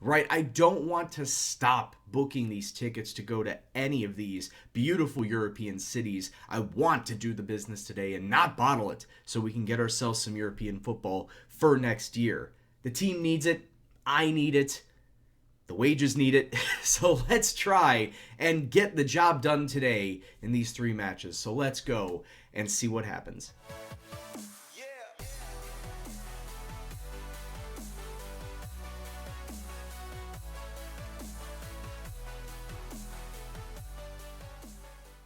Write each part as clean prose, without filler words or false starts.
right? I don't want to stop booking these tickets to go to any of these beautiful European cities. I want to do the business today and not bottle it so we can get ourselves some European football for next year. The team needs it. I need it. The wages need it. So let's try and get the job done today in these 3 matches. So let's go and see what happens.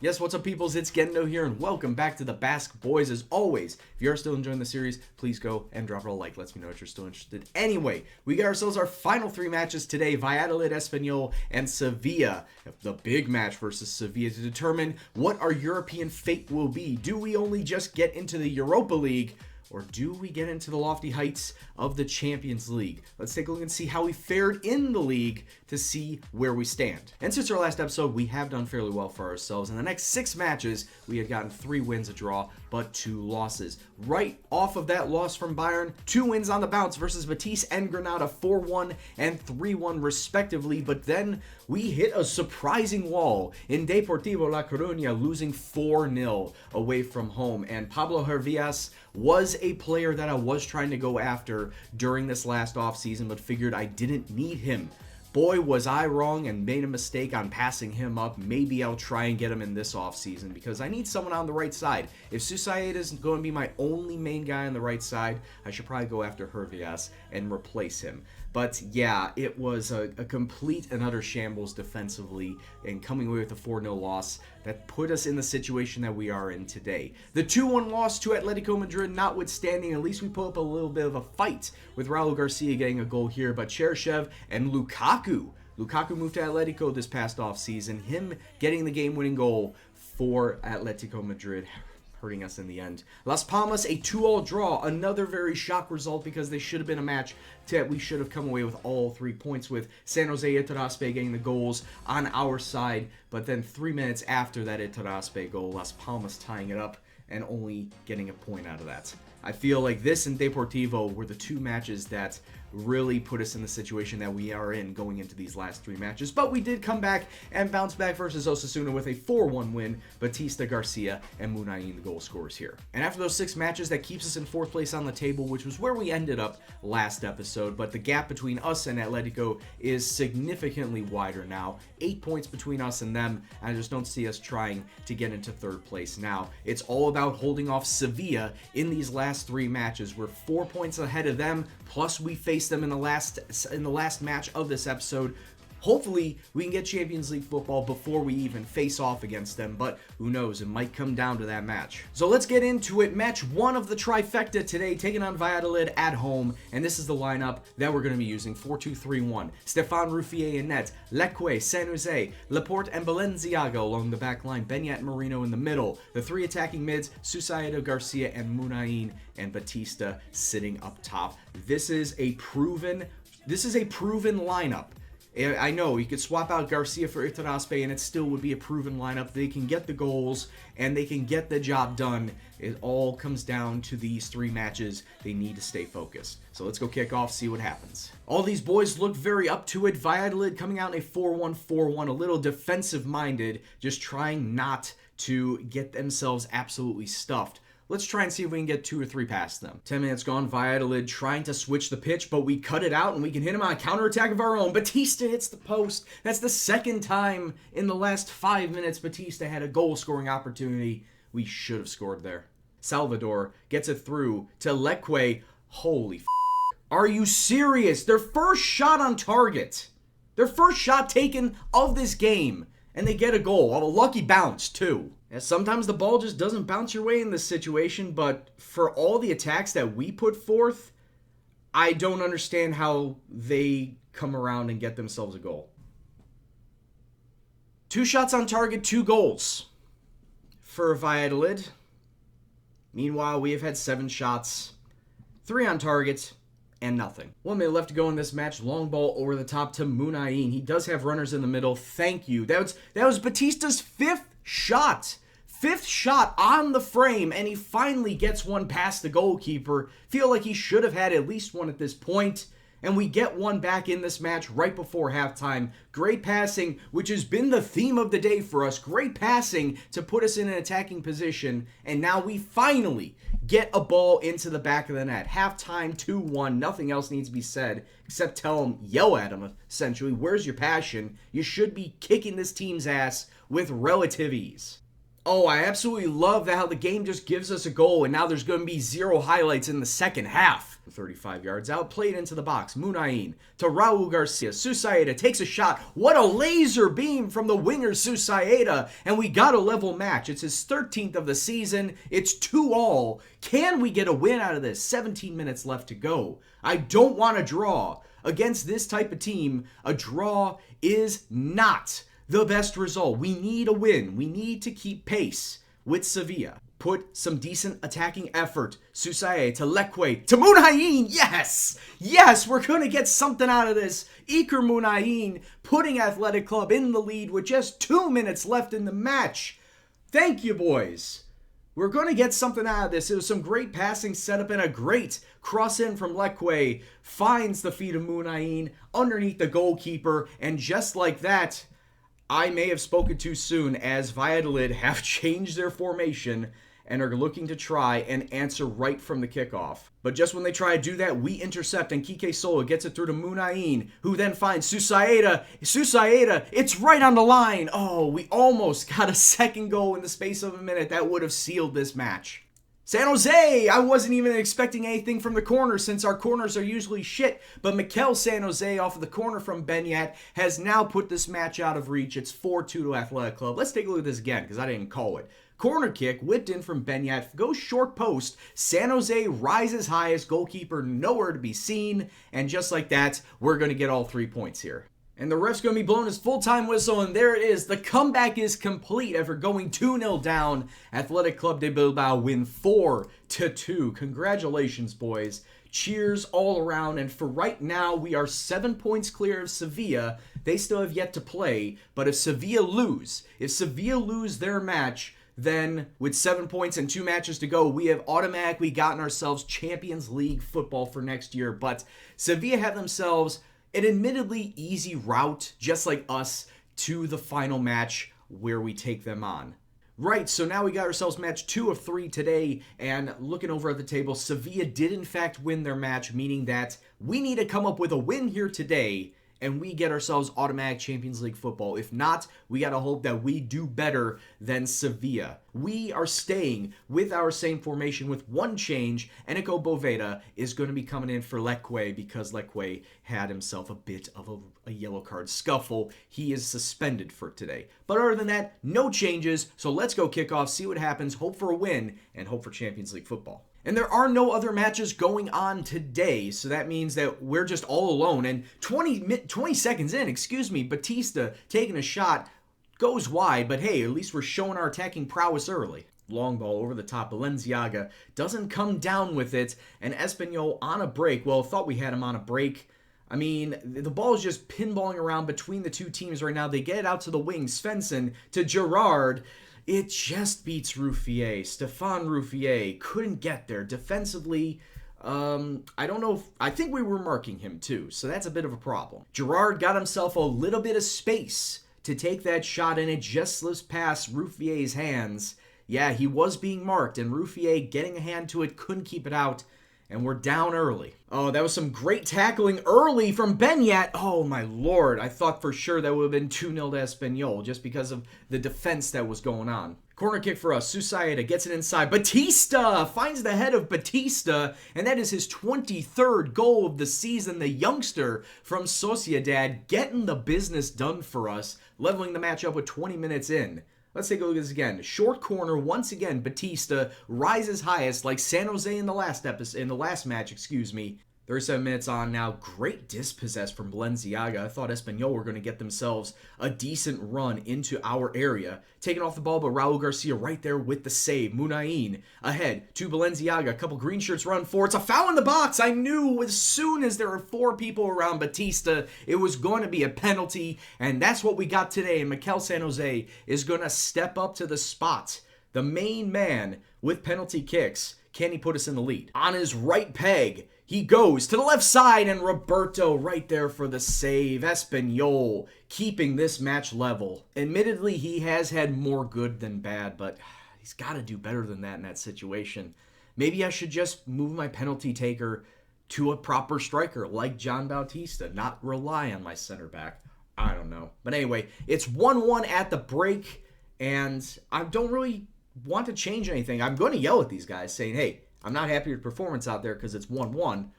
Yes, what's up, peoples? It's Gendo here, and welcome back to the Basque Boys. As always, if you are still enjoying the series, please go and drop it a like. Lets me know if you're still interested. Anyway, we got ourselves our final 3 matches today. Valladolid, Espanyol, and Sevilla. The big match versus Sevilla to determine what our European fate will be. Do we only just get into the Europa League, or do we get into the lofty heights of the Champions League? Let's take a look and see how we fared in the league to see where we stand. And since our last episode, we have done fairly well for ourselves. In the next 6 matches, we had gotten 3 wins, a draw, but 2 losses. Right off of that loss from Bayern, 2 wins on the bounce versus Betis and Granada, 4-1 and 3-1 respectively. But then we hit a surprising wall in Deportivo La Coruña, losing 4-0 away from home. And Pablo Hervías was a player that I was trying to go after during this last offseason, but figured I didn't need him. Boy, was I wrong and made a mistake on passing him up. Maybe I'll try and get him in this offseason because I need someone on the right side. If Susaeta isn't going to be my only main guy on the right side, I should probably go after Hervías and replace him. But yeah, it was a complete and utter shambles defensively, and coming away with a 4-0 loss that put us in the situation that we are in today. The 2-1 loss to Atletico Madrid notwithstanding, at least we put up a little bit of a fight with Raul Garcia getting a goal here, but Cheryshev and Lukaku moved to Atletico this past offseason, him getting the game-winning goal for Atletico Madrid, hurting us in the end. Las Palmas, a 2-2 draw, another very shock result because they should have been a match that we should have come away with all 3 points, with San Jose Iteraspe getting the goals on our side, but then 3 minutes after that Iteraspe goal, Las Palmas tying it up and only getting a point out of that. I feel like this and Deportivo were the 2 matches that really put us in the situation that we are in going into these last 3 matches. But we did come back and bounce back versus Osasuna with a 4-1 win. Batista, Garcia, and Munain the goal scorers here. And after those 6 matches, that keeps us in 4th place on the table, which was where we ended up last episode. But the gap between us and Atletico is significantly wider now. 8 points between us and them. I just don't see us trying to get into 3rd place now. It's all about holding off Sevilla in these last 3 matches. We're 4 points ahead of them, plus we face them in the last match of this episode. Hopefully, we can get Champions League football before we even face off against them, but who knows, it might come down to that match. So let's get into it. Match 1 of the trifecta today, taking on Valladolid at home, and this is the lineup that we're going to be using, 4-2-3-1. Stefan Ruffier in net, Leque, San Jose, Laporte and Balenciaga along the back line, Benyat and Marino in the middle. The 3 attacking mids, Susaeta, Garcia, and Munain, and Batista sitting up top. This is a proven lineup. I know, you could swap out Garcia for Iteraspe and it still would be a proven lineup. They can get the goals and they can get the job done. It all comes down to these 3 matches. They need to stay focused. So let's go kick off, see what happens. All these boys look very up to it. Valladolid coming out in a 4-1-4-1, a little defensive-minded, just trying not to get themselves absolutely stuffed. Let's try and see if we can get 2 or 3 past them. 10 minutes gone, Valladolid trying to switch the pitch, but we cut it out and we can hit him on a counterattack of our own. Batista hits the post. That's the 2nd time in the last 5 minutes Batista had a goal-scoring opportunity. We should have scored there. Salvador gets it through to Leque. Holy f***. Are you serious? Their first shot on target. Their first shot taken of this game. And they get a goal. A lucky bounce, too. And sometimes the ball just doesn't bounce your way in this situation, but for all the attacks that we put forth, I don't understand how they come around and get themselves a goal. 2 shots on target, 2 goals for Valladolid. Meanwhile, we have had 7 shots, 3 on target, and nothing. 1 minute left to go in this match. Long ball over the top to Munain. He does have runners in the middle. Thank you. That was Batista's 5th shot. 5th shot on the frame, and he finally gets one past the goalkeeper. Feel like he should have had at least one at this point. And we get one back in this match right before halftime. Great passing, which has been the theme of the day for us. Great passing to put us in an attacking position. And now we finally get a ball into the back of the net. Halftime 2-1. Nothing else needs to be said except yell at him, essentially. Where's your passion? You should be kicking this team's ass with relative ease. Oh, I absolutely love how the game just gives us a goal, and now there's going to be 0 highlights in the second half. 35 yards out, played into the box. Munain to Raul Garcia. Susaeta takes a shot. What a laser beam from the winger Susaeta, and we got a level match. It's his 13th of the season. It's 2-2. Can we get a win out of this? 17 minutes left to go. I don't want to draw. Against this type of team, a draw is not the best result. We need a win. We need to keep pace with Sevilla. Put some decent attacking effort. Susae to Lekwe to Munain. Yes! Yes, we're going to get something out of this. Iker Munain putting Athletic Club in the lead with just 2 minutes left in the match. Thank you, boys. We're going to get something out of this. It was some great passing setup and a great cross in from Lekwe. Finds the feet of Munain underneath the goalkeeper. And just like that, I may have spoken too soon, as Valladolid have changed their formation and are looking to try and answer right from the kickoff. But just when they try to do that, we intercept, and Kike Sola gets it through to Munain, who then finds Susaeta. Susaeta, it's right on the line. Oh, we almost got a second goal in the space of a minute. That would have sealed this match. San Jose! I wasn't even expecting anything from the corner, since our corners are usually shit, but Mikel San Jose off of the corner from Benyat has now put this match out of reach. It's 4-2 to Athletic Club. Let's take a look at this again, because I didn't call it. Corner kick, whipped in from Benyat, goes short post. San Jose rises highest, goalkeeper nowhere to be seen, and just like that, we're going to get all 3 points here. And the ref's going to be blowing his full-time whistle, and there it is. The comeback is complete after going 2-0 down. Athletic Club de Bilbao win 4-2. Congratulations, boys. Cheers all around, and for right now, we are 7 points clear of Sevilla. They still have yet to play, but if Sevilla lose their match, then with 7 points and 2 matches to go, we have automatically gotten ourselves Champions League football for next year. But Sevilla have themselves an admittedly easy route, just like us, to the final match where we take them on. Right, so now we got ourselves match 2 of 3 today, and looking over at the table, Sevilla did in fact win their match, meaning that we need to come up with a win here today, and we get ourselves automatic Champions League football. If not, we gotta hope that we do better than Sevilla. We are staying with our same formation with one change. Enrico Boveda is going to be coming in for Lekwe because Lekwe had himself a bit of a yellow card scuffle. He is suspended for today. But other than that, no changes. So let's go kick off, see what happens, hope for a win, and hope for Champions League football. And there are no other matches going on today, so that means that we're just all alone. And 20 seconds in, Batista taking a shot, goes wide, but hey, at least we're showing our attacking prowess early. Long ball over the top, Balenciaga doesn't come down with it, and Espanyol on a break. Well, thought we had him on a break. I mean, the ball is just pinballing around between the two teams right now. They get it out to the wing, Svensson to Gerard. It just beats Ruffier. Stefan Ruffier couldn't get there. Defensively, I don't know I think we were marking him too, so that's a bit of a problem. Gerard got himself a little bit of space to take that shot, and it just slips past Ruffier's hands. Yeah, he was being marked, and Ruffier getting a hand to it, couldn't keep it out, and we're down early. Oh, that was some great tackling early from Benyat. Oh, my lord. I thought for sure that would have been 2-0 to Espanyol just because of the defense that was going on. Corner kick for us. Susaeta gets it inside. Batista finds the head of Batista, and that is his 23rd goal of the season. The youngster from Sociedad getting the business done for us, leveling the match up with 20 minutes in. Let's take a look at this again. Short corner, once again, Batista rises highest like San Jose in the last match. 37 minutes on now. Great dispossess from Balenciaga. I thought Espanyol were going to get themselves a decent run into our area. Taking off the ball, but Raul Garcia right there with the save. Munain ahead to Balenciaga. A couple green shirts run forward. It's a foul in the box. I knew as soon as there were 4 people around Batista, it was going to be a penalty. And that's what we got today. And Mikel San Jose is going to step up to the spot. The main man with penalty kicks. Can he put us in the lead? On his right peg. He goes to the left side, and Roberto right there for the save. Espanyol keeping this match level. Admittedly, he has had more good than bad, but he's got to do better than that in that situation. Maybe I should just move my penalty taker to a proper striker like John Bautista, not rely on my center back. I don't know. But anyway, it's 1-1 at the break, and I don't really want to change anything. I'm going to yell at these guys saying, hey, I'm not happy with performance out there because it's 1-1.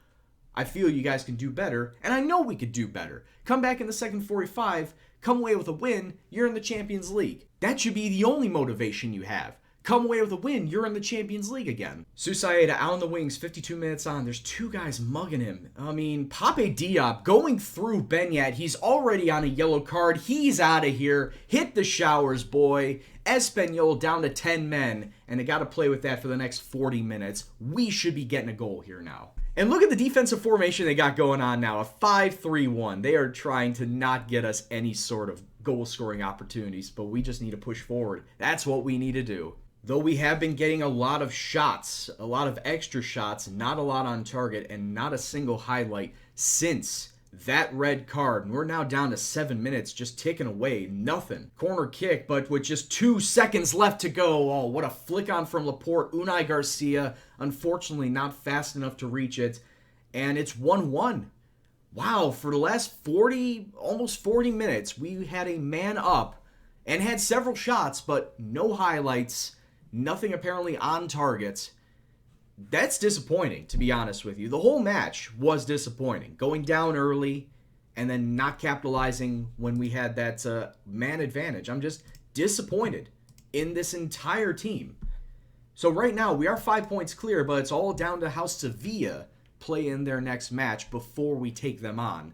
I feel you guys can do better, and I know we could do better. Come back in the second 45, come away with a win, you're in the Champions League. That should be the only motivation you have. Come away with a win, you're in the Champions League again. Susaeta out on the wings, 52 minutes on. There's two guys mugging him. I mean, Pape Diop going through Benyat. He's already on a yellow card. He's out of here. Hit the showers, boy. Espanyol down to 10 men, and they got to play with that for the next 40 minutes. We should be getting a goal here now. And look at the defensive formation they got going on now, a 5-3-1. They are trying to not get us any sort of goal-scoring opportunities, but we just need to push forward. That's what we need to do. Though we have been getting a lot of shots, a lot of extra shots, not a lot on target, and not a single highlight since that red card. And we're now down to 7 minutes, just ticking away, nothing. Corner kick, but with just 2 seconds left to go. Oh, what a flick on from Laporte. Unai Garcia, unfortunately not fast enough to reach it. And it's 1-1. Wow, for the last almost 40 minutes, we had a man up and had several shots, but no highlights. Nothing apparently on target. That's disappointing, to be honest with you. The whole match was disappointing. Going down early and then not capitalizing when we had that man advantage. I'm just disappointed in this entire team. So right now, we are 5 points clear, but it's all down to how Sevilla play in their next match before we take them on.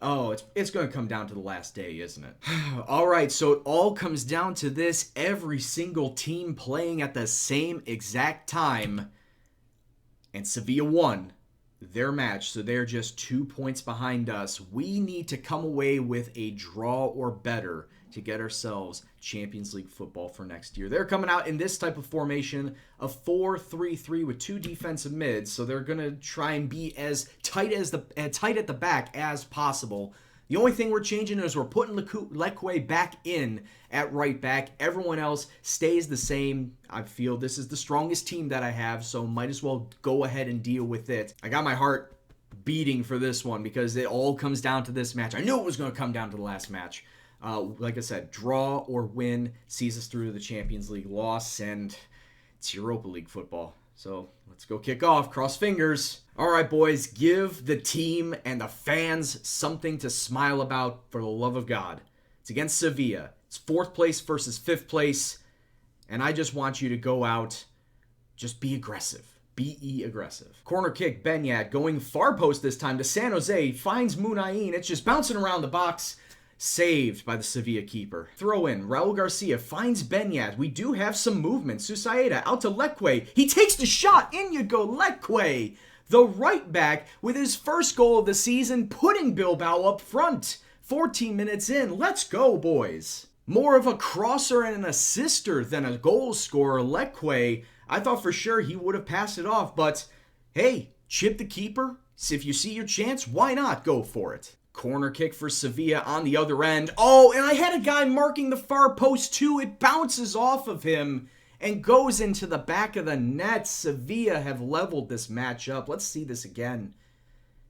Oh, it's going to come down to the last day, isn't it? All right, so it all comes down to this. Every single team playing at the same exact time. And Sevilla won their match, so they're just 2 points behind us. We need to come away with a draw or better to get ourselves Champions League football for next year. They're coming out in this type of formation, a 4-3-3 with 2 defensive mids, so they're going to try and be as tight at the back as possible. The only thing we're changing is we're putting Lekwe back in at right back. Everyone else stays the same. I feel this is the strongest team that I have, so might as well go ahead and deal with it. I got my heart beating for this one because it all comes down to this match. I knew it was going to come down to the last match. Like I said, draw or win sees us through to the Champions League. Loss, and it's Europa League football. So let's go kick off. Cross fingers. All right, boys, give the team and the fans something to smile about, for the love of God. It's against Sevilla. It's 4th place versus 5th place. And I just want you to go out, just be aggressive. Be aggressive. Corner kick, Benyat going far post this time to San Jose. Finds Munain. It's just bouncing around the box. Saved by the Sevilla keeper. Throw in. Raul Garcia finds Benyat. We do have some movement. Susaeta out to Lekwe. He takes the shot. In you go, Lekwe. The right back with his first goal of the season, putting Bilbao up front. 14 minutes in. Let's go, boys. More of a crosser and an assister than a goal scorer. Lekwe, I thought for sure he would have passed it off, but hey, chip the keeper. If you see your chance, why not go for it? Corner kick for Sevilla on the other end. Oh, and I had a guy marking the far post too. It bounces off of him and goes into the back of the net. Sevilla have leveled this match up. Let's see this again.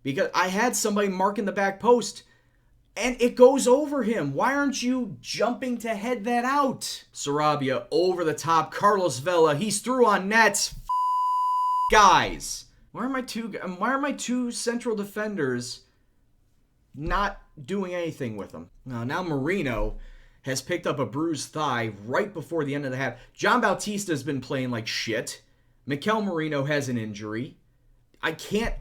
Because I had somebody marking the back post and it goes over him. Why aren't you jumping to head that out? Sarabia over the top. Carlos Vela, he's through on net. Guys, why are my two central defenders not doing anything with them? Now Marino has picked up a bruised thigh right before the end of the half. John Bautista has been playing like shit. Mikel Marino has an injury. I can't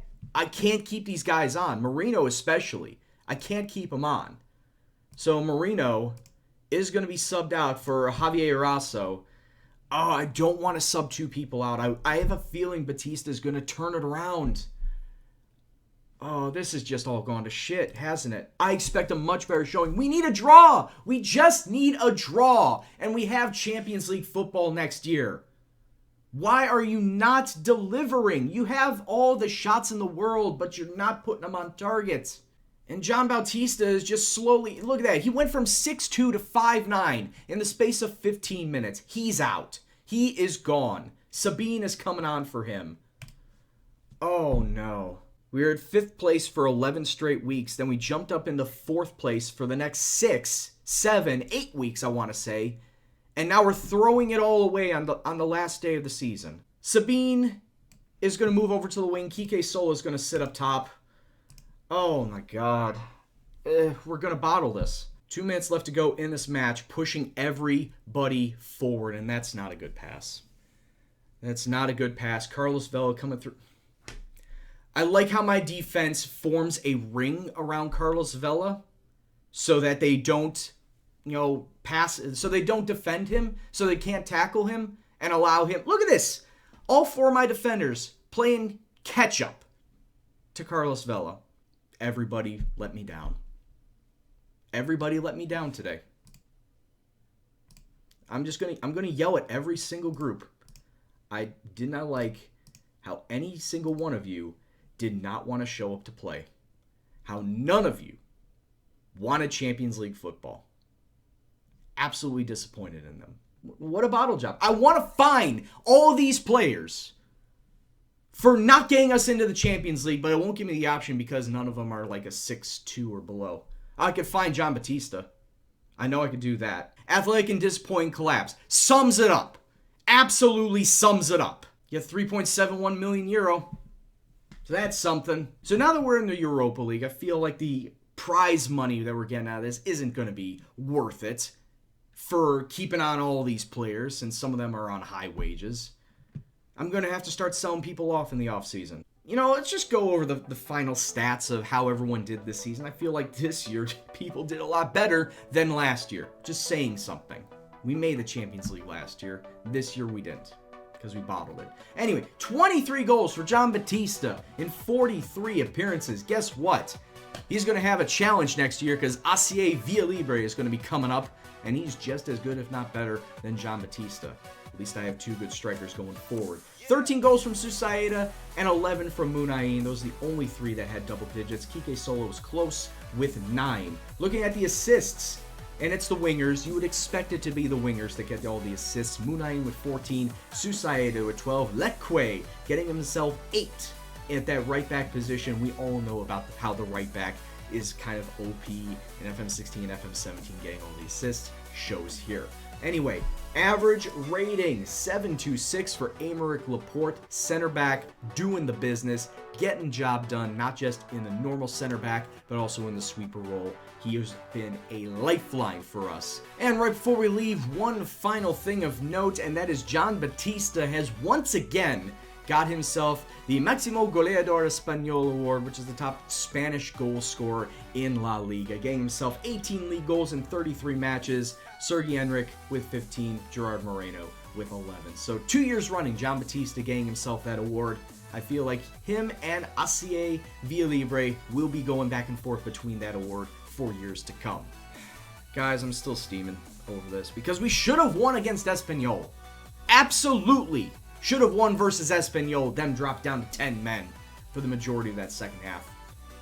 keep these guys on. Marino especially. I can't keep him on. So Marino is going to be subbed out for Javier Eraso. Oh, I don't want to sub 2 people out. I have a feeling Batista is going to turn it around. Oh, this has just all gone to shit, hasn't it? I expect a much better showing. We need a draw. We just need a draw. And we have Champions League football next year. Why are you not delivering? You have all the shots in the world, but you're not putting them on target. And John Bautista is just slowly, look at that. He went from 6'2 to 5'9 in the space of 15 minutes. He's out. He is gone. Sabine is coming on for him. Oh no. We were at 5th place for 11 straight weeks. Then we jumped up into 4th place for the next 6, 7, 8 weeks, I want to say. And now we're throwing it all away on the last day of the season. Sabine is going to move over to the wing. Kike Sola is going to sit up top. Oh my god. We're going to bottle this. 2 minutes left to go in this match, pushing everybody forward, and that's not a good pass. That's not a good pass. Carlos Vela coming through. I like how my defense forms a ring around Carlos Vela so that they don't, pass, so they don't defend him, so they can't tackle him and allow him. Look at this. All 4 of my defenders playing catch up to Carlos Vela. Everybody let me down. Everybody let me down today. I'm going to yell at every single group. I did not like how any single one of you did not want to show up to play. How none of you wanted Champions League football. Absolutely disappointed in them. What a bottle job. I want to fine all these players for not getting us into the Champions League, but it won't give me the option because none of them are like a 6'2 or below. I could find John Bautista. I know I could do that. Athletic and disappointing collapse. Sums it up. Absolutely sums it up. You have 3.71 million euro. So that's something. So now that we're in the Europa League, I feel like the prize money that we're getting out of this isn't going to be worth it for keeping on all these players, since some of them are on high wages. I'm going to have to start selling people off in the offseason. Let's just go over the final stats of how everyone did this season. I feel like this year, people did a lot better than last year. Just saying something. We made the Champions League last year. This year we didn't, because we bottled it. Anyway, 23 goals for John Bautista in 43 appearances. Guess what? He's going to have a challenge next year because ACA Villalibre is going to be coming up, and he's just as good, if not better, than John Bautista. At least I have 2 good strikers going forward. 13 goals from Susaeta and 11 from Munain. Those are the only 3 that had double digits. Kike Sola was close with 9. Looking at the assists, and it's the wingers. You would expect it to be the wingers that get all the assists. Munain with 14, Susaeta with 12, Leque getting himself 8 at that right back position. We all know about how the right back is kind of OP in FM16 and FM17 getting all the assists. Shows here. Anyway, average rating 726 for Aymeric Laporte, center back, doing the business, getting job done, not just in the normal center back, but also in the sweeper role. He has been a lifeline for us. And right before we leave, one final thing of note, and that is John Bautista has once again got himself the Máximo Goleador Español award, which is the top Spanish goal scorer in La Liga, getting himself 18 league goals in 33 matches. Sergi Enric with 15, Gerard Moreno with 11. So 2 years running, John Bautista getting himself that award. I feel like him and ACA Villalibre will be going back and forth between that award for years to come. Guys, I'm still steaming over this because we should have won against Espanyol. Absolutely should have won versus Espanyol, them dropped down to 10 men for the majority of that second half.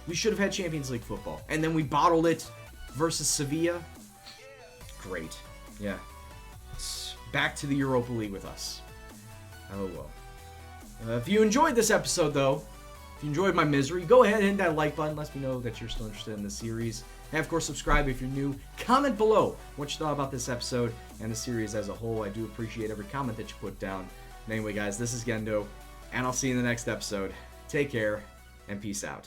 We should have had Champions League football. And then we bottled it versus Sevilla. Great. Yeah. It's back to the Europa League with us. Oh well. If you enjoyed this episode, though, if you enjoyed my misery, go ahead and hit that like button. Let me know that you're still interested in the series. And, of course, subscribe if you're new. Comment below what you thought about this episode and the series as a whole. I do appreciate every comment that you put down. And anyway, guys, this is Gendo, and I'll see you in the next episode. Take care, and peace out.